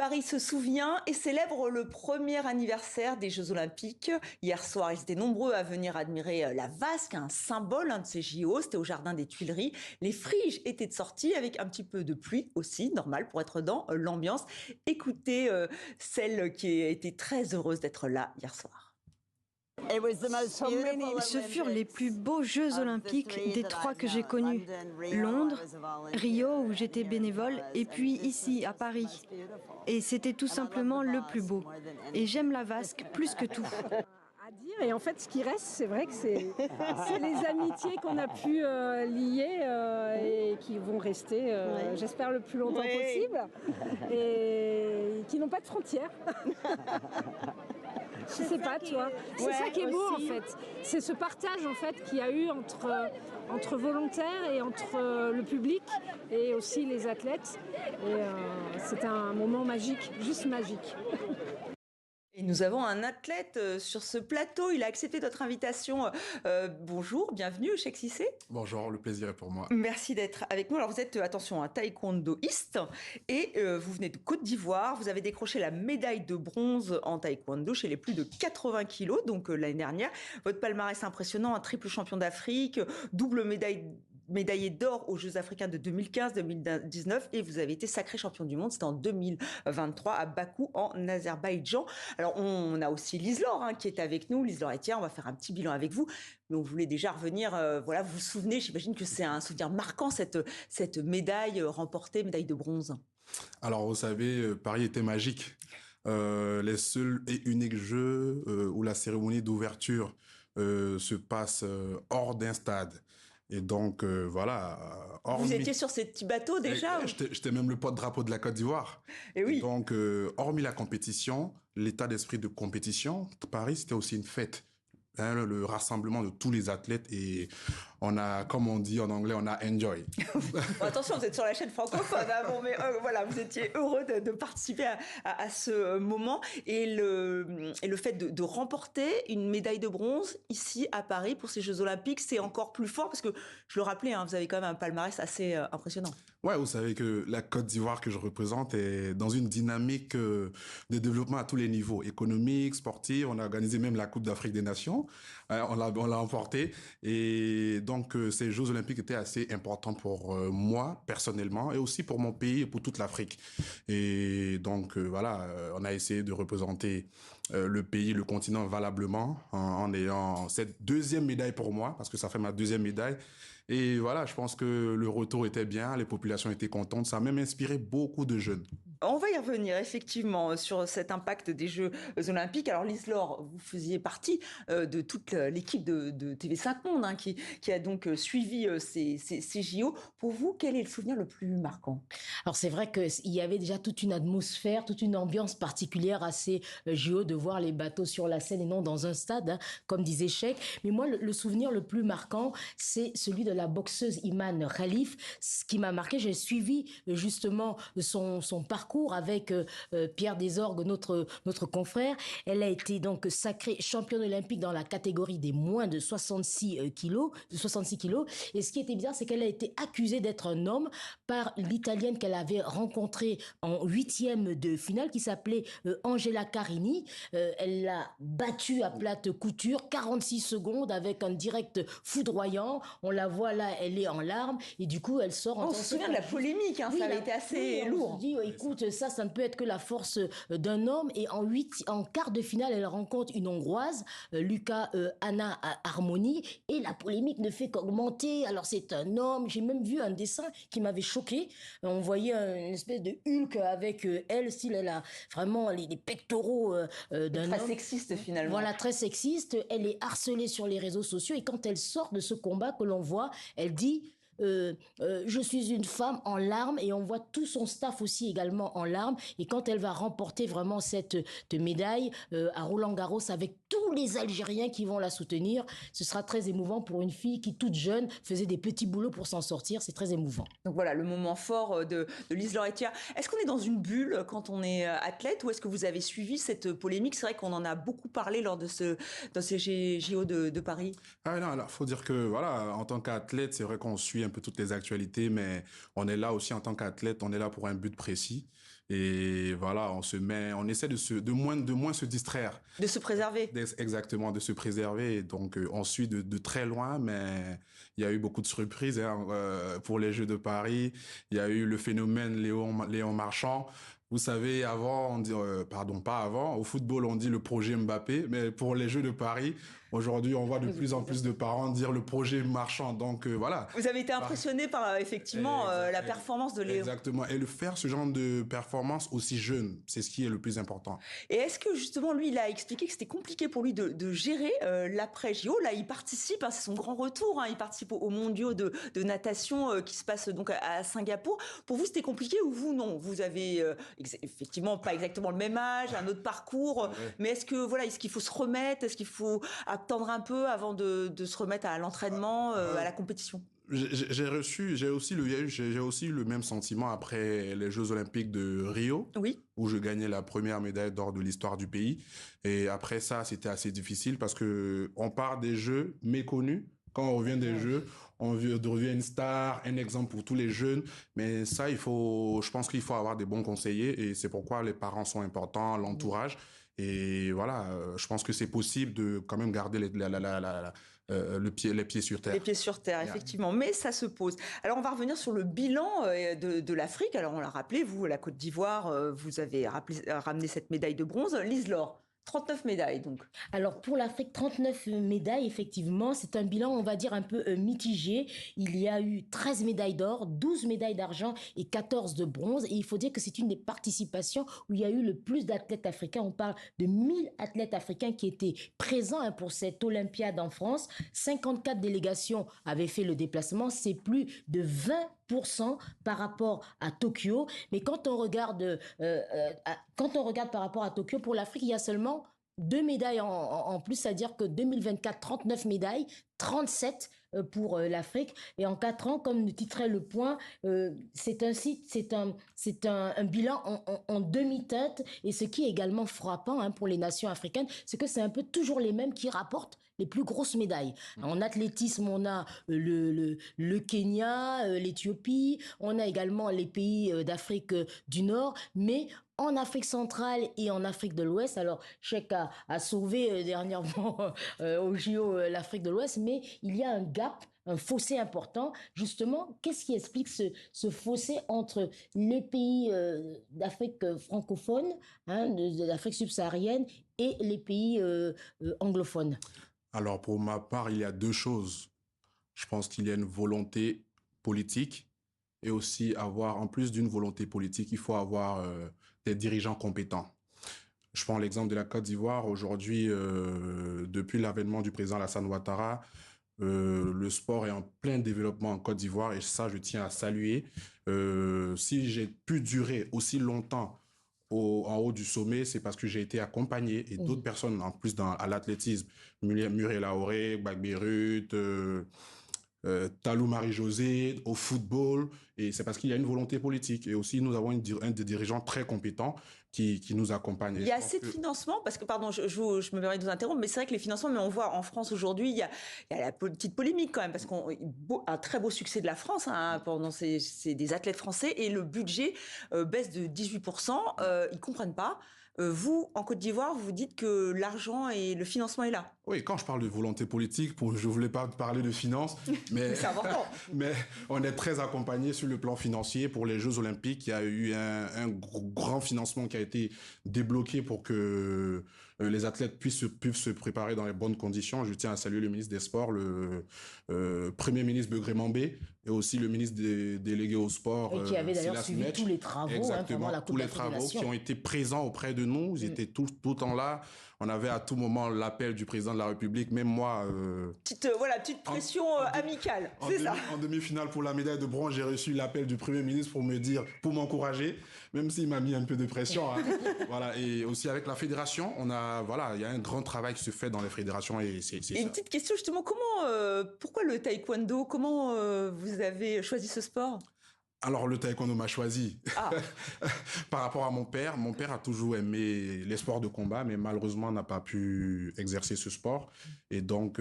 Paris se souvient et célèbre le premier anniversaire des Jeux Olympiques. Hier soir, ils étaient nombreux à venir admirer la vasque, un symbole de ces JO. C'était au jardin des Tuileries. Les friges étaient de sortie avec un petit peu de pluie aussi, normal pour être dans l'ambiance. Écoutez celle qui a été très heureuse d'être là hier soir. Ce furent les plus beaux Jeux Olympiques des trois que j'ai connus. Londres, Rio où j'étais bénévole et puis ici à Paris. Et c'était tout simplement le plus beau. Et j'aime la vasque plus que tout. Et en fait, ce qui reste, c'est vrai que c'est les amitiés qu'on a pu lier et qui vont rester, j'espère, le plus longtemps possible et qui n'ont pas de frontières. Je sais pas, toi. C'est ça qui est beau, en fait. C'est ce partage, en fait, qu'il y a eu entre volontaires et entre le public et aussi les athlètes. Et c'était un moment magique, juste magique. Et nous avons un athlète sur ce plateau. Il a accepté notre invitation. Bonjour, bienvenue, Cheikh Cissé. Bonjour, le plaisir est pour moi. Merci d'être avec nous. Alors vous êtes, attention, un taekwondoïste et vous venez de Côte d'Ivoire. Vous avez décroché la médaille de bronze en taekwondo chez les plus de 80 kilos, donc l'année dernière. Votre palmarès impressionnant, un triple champion d'Afrique, double médaillé d'or aux Jeux africains de 2015-2019 et vous avez été sacré champion du monde. C'était en 2023 à Bakou en Azerbaïdjan. Alors on a aussi Lise Laure qui est avec nous. Lise Laure Etière, on va faire un petit bilan avec vous. Mais on voulait déjà revenir, voilà, vous vous souvenez, j'imagine que c'est un souvenir marquant cette médaille remportée, médaille de bronze. Alors vous savez, Paris était magique. Les seuls et uniques jeux où la cérémonie d'ouverture se passe hors d'un stade. Et donc, voilà. Vous étiez sur ces petits bateaux déjà J'étais même le porte-drapeau de la Côte d'Ivoire. Et oui. Et donc, hormis la compétition, l'état d'esprit de compétition, Paris, c'était aussi une fête. Le rassemblement de tous les athlètes et on a, comme on dit en anglais, on a enjoy. Bon, attention, vous êtes sur la chaîne francophone, bon, mais voilà, vous étiez heureux de participer à ce moment et le fait de remporter une médaille de bronze ici à Paris pour ces Jeux Olympiques, c'est encore plus fort parce que je le rappelais, vous avez quand même un palmarès assez impressionnant. Ouais, vous savez que la Côte d'Ivoire que je représente est dans une dynamique de développement à tous les niveaux, économique, sportif. On a organisé même la Coupe d'Afrique des Nations. On l'a emporté. Et donc, ces Jeux Olympiques étaient assez importants pour moi, personnellement, et aussi pour mon pays et pour toute l'Afrique. Et donc, voilà, on a essayé de représenter le pays, le continent valablement en ayant cette deuxième médaille pour moi, parce que ça fait ma deuxième médaille. Et voilà, je pense que le retour était bien, les populations étaient contentes. Ça a même inspiré beaucoup de jeunes. On va y revenir effectivement sur cet impact des Jeux Olympiques. Alors Lise Laure, vous faisiez partie de toute l'équipe de TV5 Monde qui a donc suivi ces JO. Pour vous, quel est le souvenir le plus marquant? Alors c'est vrai qu'il y avait déjà toute une atmosphère, toute une ambiance particulière à ces JO, de voir les bateaux sur la Seine et non dans un stade, comme disait Cheikh. Mais moi, le souvenir le plus marquant, c'est celui de la boxeuse Iman Khalif. Ce qui m'a marqué, j'ai suivi justement son parcours avec Pierre Desorgues, notre confrère. Elle a été donc sacrée championne olympique dans la catégorie des moins de 66 kilos. Et ce qui était bizarre, c'est qu'elle a été accusée d'être un homme par l'Italienne qu'elle avait rencontrée en 8e de finale, qui s'appelait Angela Carini. Elle l'a battue à plate couture, 46 secondes, avec un direct foudroyant. On la voit là, elle est en larmes, et du coup, elle sort... On se souvient de la polémique, oui, ça avait été assez lourd. On se dit, écoute, ça ne peut être que la force d'un homme. Et en quart de finale, elle rencontre une Hongroise, Luca Anna Harmony, et la polémique ne fait qu'augmenter. Alors c'est un homme, j'ai même vu un dessin qui m'avait choqué. On voyait une espèce de Hulk avec elle, style, elle a vraiment les pectoraux d'un homme. Très sexiste finalement. Voilà, très sexiste. Elle est harcelée sur les réseaux sociaux, et quand elle sort de ce combat que l'on voit, elle dit... je suis une femme en larmes, et on voit tout son staff aussi également en larmes. Et quand elle va remporter vraiment cette médaille à Roland-Garros avec tous les Algériens qui vont la soutenir, ce sera très émouvant pour une fille qui, toute jeune, faisait des petits boulots pour s'en sortir. C'est très émouvant. Donc voilà, le moment fort de Lise Laure Etière. Est-ce qu'on est dans une bulle quand on est athlète, ou est-ce que vous avez suivi cette polémique? C'est vrai qu'on en a beaucoup parlé lors de ces JO de Paris. Ah non, alors faut dire que voilà, en tant qu'athlète, c'est vrai qu'on suit un peu toutes les actualités, mais on est là aussi en tant qu'athlète, on est là pour un but précis. Et voilà, on essaie de moins se distraire. De se préserver. Exactement, de se préserver. Donc, on suit de très loin, mais il y a eu beaucoup de surprises hein, pour les Jeux de Paris. Il y a eu le phénomène Léon Marchand. Vous savez, avant, on dit, pardon, pas avant, au football, on dit le projet Mbappé, mais pour les Jeux de Paris, aujourd'hui, on voit de plus en plus de parents dire le projet Marchand. Donc, voilà. Vous avez été impressionné par, effectivement, la performance de Léon. Exactement. Et faire ce genre de performance aussi jeune, c'est ce qui est le plus important. Et est-ce que, justement, lui, il a expliqué que c'était compliqué pour lui de gérer l'après-JO? Là, il participe, hein, c'est son grand retour, hein, il participe aux mondiaux de natation qui se passent donc à Singapour. Pour vous, c'était compliqué ou vous, non? Vous avez effectivement pas exactement le même âge, un autre parcours, mais est-ce qu'il faut se remettre? Est-ce qu'il faut attendre un peu avant de se remettre à l'entraînement, à la compétition? J'ai aussi le même sentiment après les Jeux Olympiques de Rio, oui, où je gagnais la première médaille d'or de l'histoire du pays. Et après ça, c'était assez difficile parce que on part des Jeux méconnus. Quand on revient des Jeux, on devient une star, un exemple pour tous les jeunes. Mais ça, je pense qu'il faut avoir des bons conseillers et c'est pourquoi les parents sont importants, l'entourage. Et voilà, je pense que c'est possible de quand même garder les pieds sur terre. Les pieds sur terre, effectivement. Mais ça se pose. Alors, on va revenir sur le bilan de l'Afrique. Alors, on l'a rappelé, vous, la Côte d'Ivoire, vous avez ramené cette médaille de bronze. Lise-Laure, 39 médailles, donc. Alors, pour l'Afrique, 39 médailles, effectivement, c'est un bilan, on va dire, un peu mitigé. Il y a eu 13 médailles d'or, 12 médailles d'argent et 14 de bronze. Et il faut dire que c'est une des participations où il y a eu le plus d'athlètes africains. On parle de 1000 athlètes africains qui étaient présents pour cette Olympiade en France. 54 délégations avaient fait le déplacement. C'est plus de 20% par rapport à Tokyo. Mais quand on regarde par rapport à Tokyo, pour l'Afrique, il y a seulement 2 médailles en plus, c'est-à-dire que 2024, 39 médailles, 37 pour l'Afrique. Et en 4 ans, comme le titrait Le Point, c'est un bilan en demi-teinte. Et ce qui est également frappant pour les nations africaines, c'est que c'est un peu toujours les mêmes qui rapportent les plus grosses médailles. En athlétisme, on a le Kenya, l'Éthiopie, on a également les pays d'Afrique du Nord, mais en Afrique centrale et en Afrique de l'Ouest, alors Cheikh a sauvé dernièrement au JO l'Afrique de l'Ouest, mais il y a un gap, un fossé important. Justement, qu'est-ce qui explique ce fossé entre les pays d'Afrique francophone, de l'Afrique subsaharienne, et les pays anglophones? Alors, pour ma part, il y a 2 choses. Je pense qu'il y a une volonté politique et aussi en plus d'une volonté politique, il faut avoir des dirigeants compétents. Je prends l'exemple de la Côte d'Ivoire. Aujourd'hui, depuis l'avènement du président Alassane Ouattara, le sport est en plein développement en Côte d'Ivoire et ça, je tiens à saluer. Si j'ai pu durer aussi longtemps en haut du sommet, c'est parce que j'ai été accompagné et d'autres personnes en plus à l'athlétisme, Muriel Aoré, Gbagberut, Talou Marie-Josée, au football, et c'est parce qu'il y a une volonté politique. Et aussi, nous avons un des dirigeants très compétents qui nous accompagne. Il y a assez de financement, parce que, pardon, je me permets de vous interrompre, mais c'est vrai que les financements, mais on voit en France aujourd'hui, il y a la petite polémique quand même, parce un très beau succès de la France, pendant c'est des athlètes français, et le budget baisse de 18%, ils comprennent pas. Vous, en Côte d'Ivoire, vous dites que l'argent et le financement est là. Oui, quand je parle de volonté politique, je voulais pas parler de finances, mais c'est important. Mais on est très accompagné sur le plan financier pour les Jeux Olympiques. Il y a eu un grand financement qui a été débloqué pour que les athlètes puissent se préparer dans les bonnes conditions. Je tiens à saluer le ministre des Sports, le Premier ministre Begré Mambé, et aussi le ministre délégué au sport. Et qui avait d'ailleurs suivi tous les travaux pendant la Coupe tous les travaux qui ont été présents auprès de nous. Ils étaient tout le temps là. On avait à tout moment l'appel du président de la République, même moi. Petite pression amicale, c'est ça. En demi-finale pour la médaille de bronze, j'ai reçu l'appel du Premier ministre pour m'encourager, même s'il m'a mis un peu de pression. Voilà. Et aussi avec la fédération, il y a un grand travail qui se fait dans les fédérations et c'est ça. Une petite question justement, pourquoi le taekwondo? Comment vous avez choisi ce sport? Alors, le taekwondo m'a choisi par rapport à mon père. Mon père a toujours aimé les sports de combat, mais malheureusement n'a pas pu exercer ce sport. Et donc,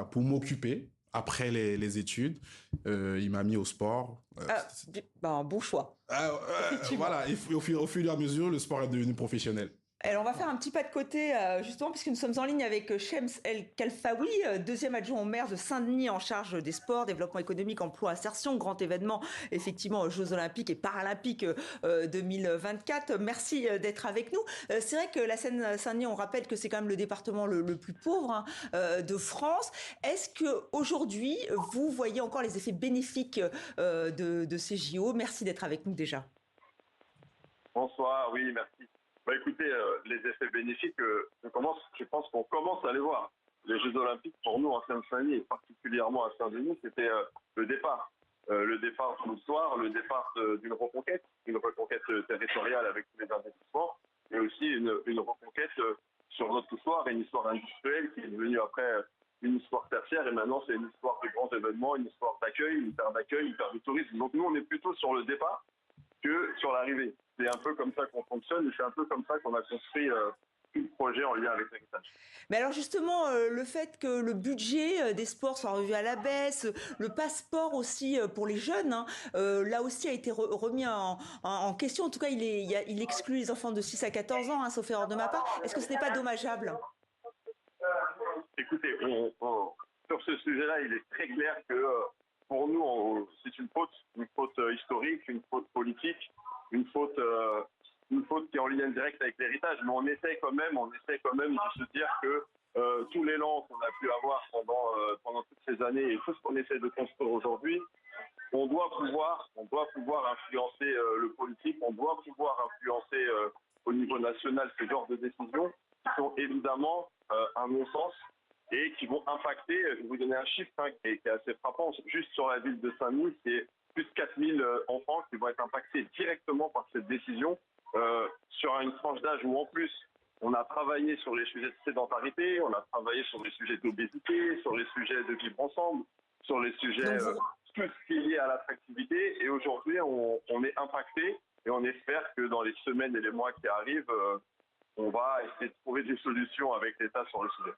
pour m'occuper, après les études, il m'a mis au sport. Bon choix. Voilà, et au fur et à mesure, le sport est devenu professionnel. Alors, on va faire un petit pas de côté, justement, puisque nous sommes en ligne avec Shems El Khalfaoui, deuxième adjoint au maire de Saint-Denis en charge des sports, développement économique, emploi, insertion, grand événement, effectivement, Jeux Olympiques et Paralympiques 2024. Merci d'être avec nous. C'est vrai que la Seine-Saint-Denis, on rappelle que c'est quand même le département le plus pauvre de France. Est-ce qu'aujourd'hui, vous voyez encore les effets bénéfiques de ces JO? Merci d'être avec nous déjà. Bonsoir, oui, merci. Écoutez, les effets bénéfiques, je pense qu'on commence à les voir. Les Jeux Olympiques, pour nous, en Seine-Saint-Denis, et particulièrement à Saint-Denis, c'était le départ. Le départ d'une histoire, le départ d'une reconquête territoriale avec tous les investissements, et aussi une reconquête sur notre histoire, une histoire industrielle qui est devenue après une histoire tertiaire, et maintenant c'est une histoire de grands événements, une histoire d'accueil, une terre d'accueil, une terre de tourisme. Donc nous, on est plutôt sur le départ que sur l'arrivée. C'est un peu comme ça qu'on fonctionne et c'est un peu comme ça qu'on a construit tout le projet en lien avec l'héritage. Mais alors justement, le fait que le budget des sports soit revu à la baisse, le passeport aussi pour les jeunes, là aussi a été remis en question. En tout cas, il exclut les enfants de 6 à 14 ans, sauf erreur de ma part. Est-ce que ce n'est pas dommageable? Écoutez, sur ce sujet-là, il est très clair que pour nous, c'est une faute historique, une faute politique, une faute qui est en lien direct avec l'héritage. Mais on essaie quand même de se dire que tout l'élan qu'on a pu avoir pendant toutes ces années et tout ce qu'on essaie de construire aujourd'hui, on doit pouvoir influencer le politique, on doit pouvoir influencer au niveau national ce genre de décisions qui sont évidemment un non-sens et qui vont impacter, je vais vous donner un chiffre qui est assez frappant, juste sur la ville de Saint-Denis, c'est plus de 4000 enfants qui vont être impactés directement par cette décision sur une tranche d'âge où en plus on a travaillé sur les sujets de sédentarité, on a travaillé sur les sujets d'obésité, sur les sujets de vivre ensemble, sur les sujets tout ce qui est lié à l'attractivité et aujourd'hui on est impacté et on espère que dans les semaines et les mois qui arrivent, on va essayer de trouver des solutions avec l'État sur le sujet.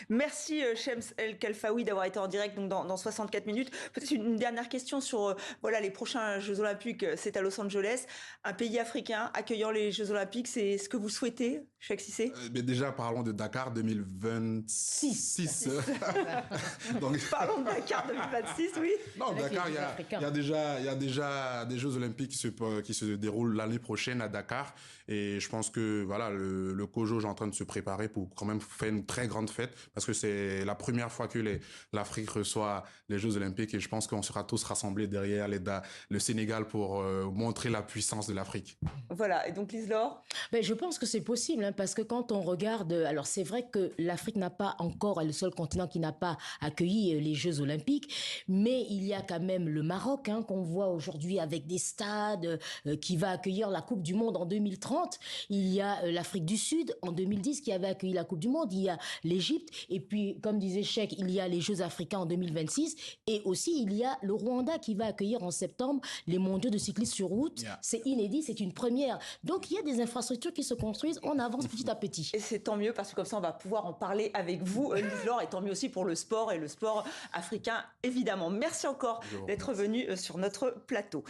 Merci Shems El Khalfaoui d'avoir été en direct donc dans 64 minutes. Peut-être une dernière question sur les prochains Jeux Olympiques, c'est à Los Angeles. Un pays africain accueillant les Jeux Olympiques, c'est ce que vous souhaitez, Cheikh Cissé? Mais déjà, parlons de Dakar 2026. Donc... Parlons de Dakar 2026, oui. Non, Dakar, il y a déjà des Jeux Olympiques qui se déroulent l'année prochaine à Dakar. Et je pense que voilà, le COJO est en train de se préparer pour quand même faire une très grande fête parce que c'est la première fois que l'Afrique reçoit les Jeux Olympiques et je pense qu'on sera tous rassemblés derrière le Sénégal pour montrer la puissance de l'Afrique. Voilà, et donc Lise-Laure? Je pense que c'est possible parce que quand on regarde, alors c'est vrai que l'Afrique n'a pas encore, est le seul continent qui n'a pas accueilli les Jeux Olympiques, mais il y a quand même le Maroc qu'on voit aujourd'hui avec des stades qui va accueillir la Coupe du Monde en 2030. Il y a l'Afrique du Sud en 2010 qui avait accueilli la Coupe du Monde. Il y a l'Égypte et puis, comme disait Cheikh, il y a les Jeux africains en 2026 et aussi il y a le Rwanda qui va accueillir en septembre les mondiaux de cyclisme sur route. Yeah. C'est inédit, c'est une première. Donc, il y a des infrastructures qui se construisent, on avance petit à petit. Et c'est tant mieux parce que comme ça, on va pouvoir en parler avec vous, Lise-Laure, et tant mieux aussi pour le sport et le sport africain, évidemment. Merci encore d'être venu sur notre plateau.